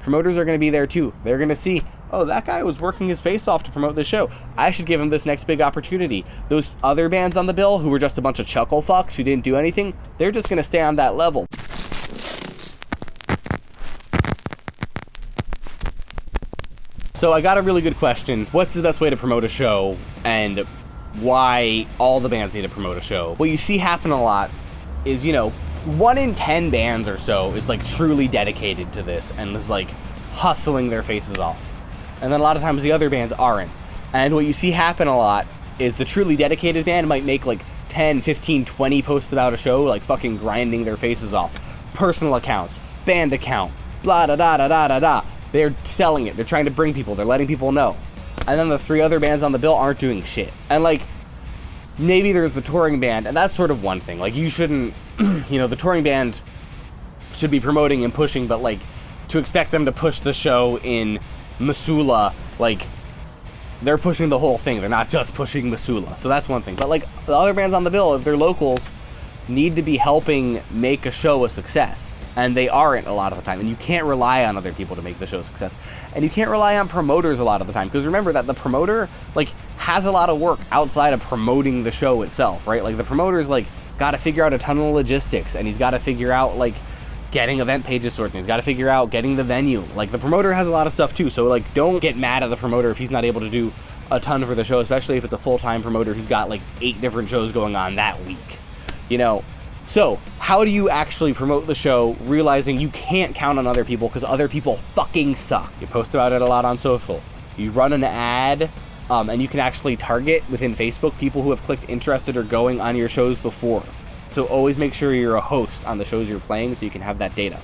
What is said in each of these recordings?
promoters are going to be there too. They're going to see, oh, that guy was working his face off to promote the show. I should give him this next big opportunity. Those other bands on the bill who were just a bunch of chuckle fucks who didn't do anything, they're just going to stay on that level. So I got a really good question. What's the best way to promote a show and why all the bands need to promote a show? What you see happen a lot is, 1 in 10 bands or so is like truly dedicated to this and is like hustling their faces off. And then a lot of times the other bands aren't. And what you see happen a lot is the truly dedicated band might make like 10, 15, 20 posts about a show, like fucking grinding their faces off. Personal accounts, band account, blah da da da da da da. They're selling it. They're trying to bring people. They're letting people know. And then the 3 other bands on the bill aren't doing shit. And like, maybe there's the touring band, and that's sort of one thing. Like, you shouldn't, the touring band should be promoting and pushing, but like, to expect them to push the show in Missoula, like, they're pushing the whole thing. They're not just pushing Missoula. So that's one thing. But like, the other bands on the bill, if they're locals, need to be helping make a show a success. And they aren't a lot of the time. And you can't rely on other people to make the show a success. And you can't rely on promoters a lot of the time. Because remember that the promoter, like, has a lot of work outside of promoting the show itself, right? Like, the promoter's, like, got to figure out a ton of logistics. And he's got to figure out, like, getting event pages sorted. He's got to figure out getting the venue. Like, the promoter has a lot of stuff, too. So, like, don't get mad at the promoter if he's not able to do a ton for the show. Especially if it's a full-time promoter who's got, like, 8 different shows going on that week. So, how do you actually promote the show realizing you can't count on other people because other people fucking suck? You post about it a lot on social. You run an ad, and you can actually target within Facebook people who have clicked interested or going on your shows before. So always make sure you're a host on the shows you're playing so you can have that data,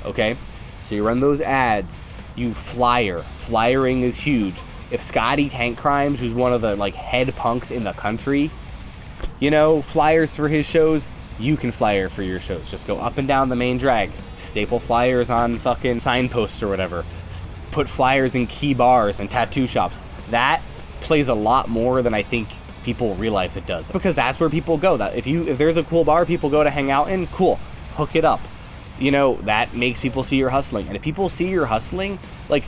okay? So you run those ads, you flyer. Flyering is huge. If Scotty Tank Crimes, who's one of the like head punks in the country, flyers for his shows, you can flyer for your shows. Just go up and down the main drag, staple flyers on fucking signposts or whatever, put flyers in key bars and tattoo shops. That plays a lot more than I think people realize it does, because that's where people go. That if there's a cool bar people go to hang out in, cool, hook it up. That makes people see you're hustling. And if people see you're hustling, like,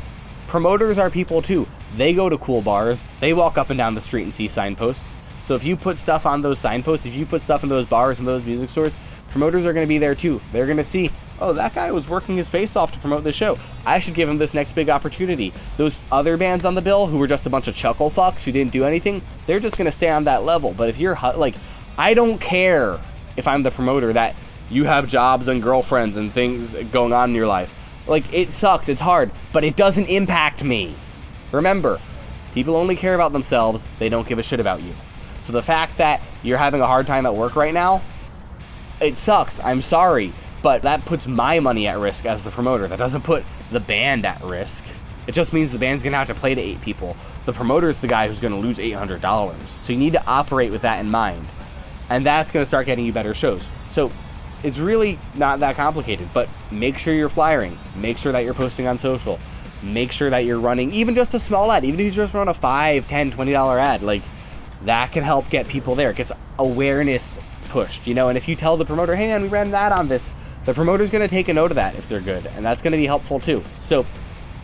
promoters are people too. They go to cool bars, they walk up and down the street and see signposts. So if you put stuff on those signposts, if you put stuff in those bars and those music stores, promoters are going to be there too. They're going to see, oh, that guy was working his face off to promote the show. I should give him this next big opportunity. Those other bands on the bill who were just a bunch of chuckle fucks who didn't do anything, they're just going to stay on that level. But if you're, like, I don't care if I'm the promoter that you have jobs and girlfriends and things going on in your life. Like, it sucks, it's hard, but it doesn't impact me. Remember, people only care about themselves. They don't give a shit about you. So the fact that you're having a hard time at work right now, it sucks. I'm sorry. But that puts my money at risk as the promoter. That doesn't put the band at risk. It just means the band's going to have to play to 8 people. The promoter's the guy who's going to lose $800. So you need to operate with that in mind. And that's going to start getting you better shows. So it's really not that complicated. But make sure you're flyering. Make sure that you're posting on social. Make sure that you're running even just a small ad. Even if you just run a $5, $10, $20 ad. Like, that can help get people there. It gets awareness pushed, and if you tell the promoter, hey man, we ran that on this, the promoter's going to take a note of that if they're good, and that's going to be helpful too. So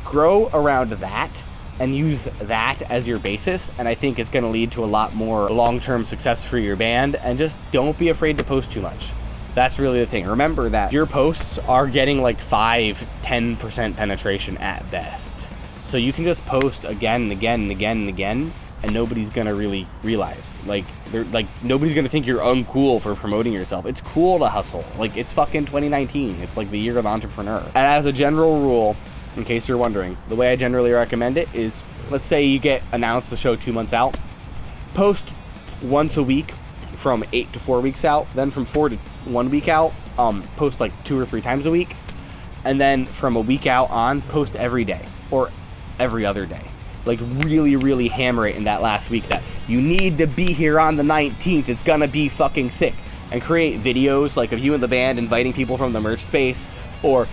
grow around that and use that as your basis, and I think it's going to lead to a lot more long-term success for your band. And just don't be afraid to post too much. That's really the thing. Remember that your posts are getting like 5-10% penetration at best. So you can just post again and again and again and again, and nobody's gonna really realize. Nobody's gonna think you're uncool for promoting yourself. It's cool to hustle. Like, it's fucking 2019. It's like the year of the entrepreneur. And as a general rule, in case you're wondering, the way I generally recommend it is, let's say you get announced the show 2 months out, post once a week from 8 to 4 weeks out, then from 4 to 1 week out, post like 2 or 3 times a week, and then from a week out on, post every day or every other day. Like, really, really hammer it in that last week that you need to be here on the 19th. It's gonna be fucking sick. And create videos like of you and the band inviting people from the merch space, or,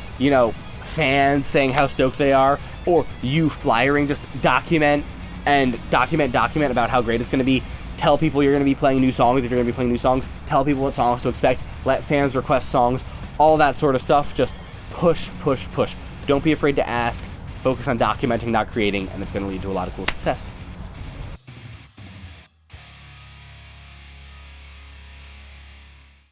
fans saying how stoked they are, or you flyering. Just document about how great it's gonna be. Tell people you're gonna be playing new songs if you're gonna be playing new songs. Tell people what songs to expect. Let fans request songs. All that sort of stuff. Just push. Don't be afraid to ask. Focus on documenting, not creating, and it's going to lead to a lot of cool success.